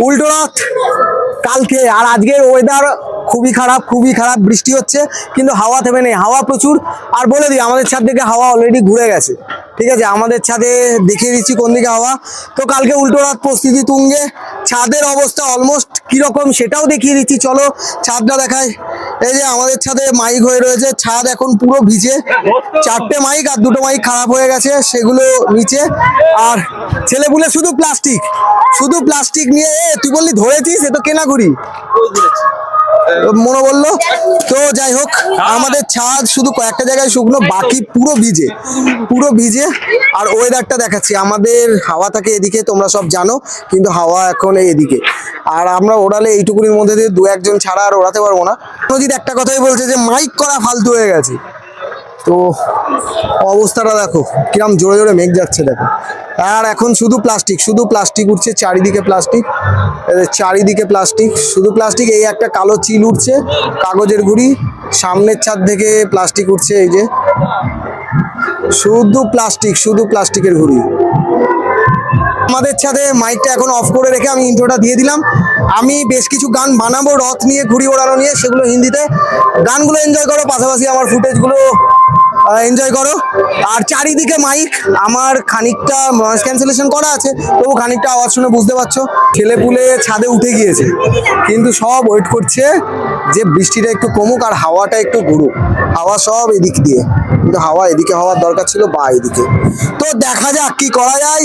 উল্টো রথ কালকে, আর আজকের ওয়েদার খুবই খারাপ, খুবই খারাপ, বৃষ্টি হচ্ছে কিন্তু হাওয়া থেমে নেই, হাওয়া প্রচুর। আর বলে দিই আমাদের ছাদ থেকে হাওয়া অলরেডি ঘুরে গেছে, ঠিক আছে, আমাদের ছাদে দেখিয়ে দিচ্ছি কোন দিকে হাওয়া। তো কালকে উল্টো রথ প্রস্তুতি তুঙ্গে, ছাদের অবস্থা অলমোস্ট কিরকম সেটাও দেখিয়ে দিচ্ছি, চলো ছাদটা দেখায়। এই যে আমাদের ছাদে মাইক হয়ে রয়েছে, ছাদ এখন পুরো ভিজে, 4টে মাইক আর 2টো মাইক খারাপ হয়ে গেছে, সেগুলো নিচে। আর ছেলেপুলে শুধু প্লাস্টিক, শুধু প্লাস্টিক নিয়ে। তুই বললি ধরেছিস, এ তো কেনাঘুরি মনে বললো। তো যাই হোক, আমাদের ছাদ শুধু কয়েকটা জায়গায় শুকনো, বাকি পুরো ভিজে, পুরো ভিজে। আর ওয়েদারটা দেখাচ্ছি, আমাদের হাওয়া থাকে এদিকে, তোমরা সব জানো, কিন্তু হাওয়া এখন এদিকে। আর আমরা ওড়ালে এইটুকুনির মধ্যে দিয়ে 2-1 জন ছাড়া আর ওড়াতে পারবো না। নদীর একটা কথাই বলছে যে মাইক করা ফালতু হয়ে গেছে। তো অবস্থাটা দেখো কিরম জোরে জোরে মেঘ যাচ্ছে, দেখো। আর এখন শুধু প্লাস্টিক, শুধু প্লাস্টিক উঠছে চারিদিকে, প্লাস্টিক, চারিদিকে প্লাস্টিক, শুধু প্লাস্টিক। এই একটা কালো চিল উঠছে, কাগজের গুঁড়ি, সামনের ছাদ থেকে প্লাস্টিক উঠছে, এই যে শুধু প্লাস্টিক, শুধু প্লাস্টিকের গুঁড়ি। আমাদের ছাদে মাইকটা এখন অফ করে রেখে আমি ইন্ট্রোটা দিয়ে দিলাম। আমি বেশ কিছু গান বানাবো রথ নিয়ে, ঘুড়ি ওড়ানো নিয়ে, সেগুলো হিন্দিতে। গানগুলো এনজয় করো, পাশাপাশি আমার ফুটেজগুলো এনজয় করো। আর চারিদিকে মাইক, আমার খানিকটা নয়েজ ক্যান্সেলেশন করা আছে, তবু খানিকটা আওয়াজ শুনে বুঝতে পারছো। ছেলেপুলে ছাদে উঠে গিয়েছে, কিন্তু সব ওয়েট করছে যে বৃষ্টিটা একটু কমুক আর হাওয়াটা একটু ঘুরুক। হাওয়া সব এদিক দিয়ে, কিন্তু হাওয়া এদিকে হওয়ার দরকার ছিল, বা এদিকে। তো দেখা যাক কি করা যায়,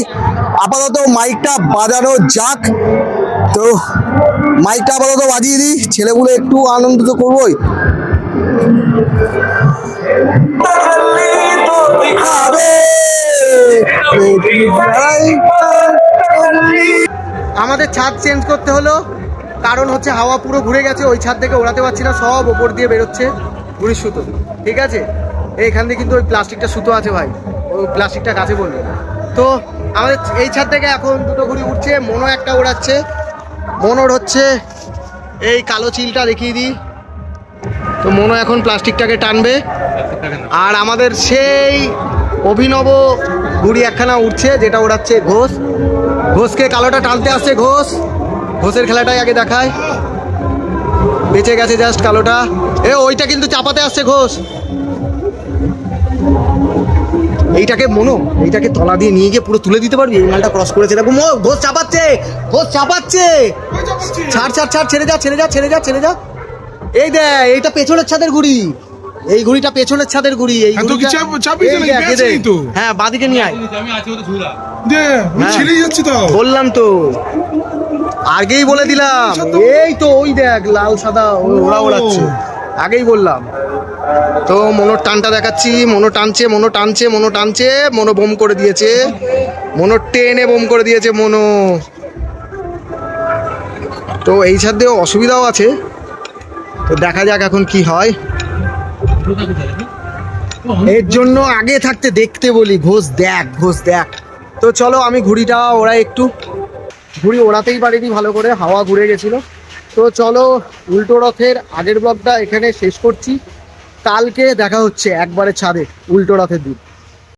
আপাতত মাইকটা বাজানো যাক। তো মাইকটা আপাতত বাজিয়ে দিই, ছেলেগুলো একটু আনন্দ তো করবোই। আমাদের ছাদ চেঞ্জ করতে হলো, কারণ হচ্ছে হাওয়া পুরো ঘুরে গেছে, ওই ছাদ থেকে ওড়াতে পারছি না, সব ওপর দিয়ে বেরোচ্ছে ঘুড়ির সুতো, ঠিক আছে। এইখান দিয়ে কিন্তু ওই প্লাস্টিকটা সুতো আছে ভাই, ওই প্লাস্টিকটা গাছে বলবে। তো আমাদের এই ছাদ থেকে এখন 2টো ঘুড়ি উঠছে, মনো একটা ওড়াচ্ছে, মনোর হচ্ছে এই কালো চিলটা দেখিয়ে দিই। তো মনো এখন প্লাস্টিকটাকে টানবে, আর আমাদের সেই অভিনব ঘুড়ি একখানা উঠছে, যেটা ওড়াচ্ছে ঘোষ। ঘোষকে কালোটা টানতে আসছে ঘোষ, ঘোষের খেলাটাই আগে দেখায়। বেঁচে গেছে জাস্ট কালোটা, ওইটা কিন্তু চাপাতে আসছে ঘোষ। এইটাকে মনো, এইটাকে তলা দিয়ে নিয়ে গিয়ে পুরো তুলে দিতে পারবি, এই মালটা ক্রস করেছে, দেখো ঘোষ চাপাচ্ছে, ঘোষ চাপাচ্ছে। ছাড় ছাড় ছাড়, ছেড়ে যা ছেড়ে যা ছেড়ে যা ছেড়ে যা। এই দেখ, এইটা পেছনের ছাদের ঘুড়ি, এই ঘুড়িটা পেছনের ছাদের ঘুড়ি। এই হ্যাঁ, বাদিকে নিয়ে আয়, বললাম তো, আগেই বলে দিলাম। এই তো ওই দেখ লাল সাদা ওরা ওড়াচ্ছে, আগেই বললাম তো। মনোর টানটা দেখাচ্ছি, মনো টানছে, মনো টানছে, মনো টানছে, মনো বোম করে দিয়েছে, মনো টেনে বোম করে দিয়েছে মনো। তো এই সাথে অসুবিধাও আছে, তো দেখা যাক এখন কি হয়। এর জন্য আগে থাকতে দেখতে বলি, ঘোষ দেখ, ঘোষ দেখ। তো চলো, আমি ঘুড়িটা ওড়াই একটু, ঘুড়ি ওড়াতেই পারিনি ভালো করে, হাওয়া ঘুরে গেছিলো। তো চলো, উল্টো রথের আগের ব্লগটা এখানে শেষ করছি। কালকে দেখা হচ্ছে একবারে ছাদে উল্টো রথের দিন।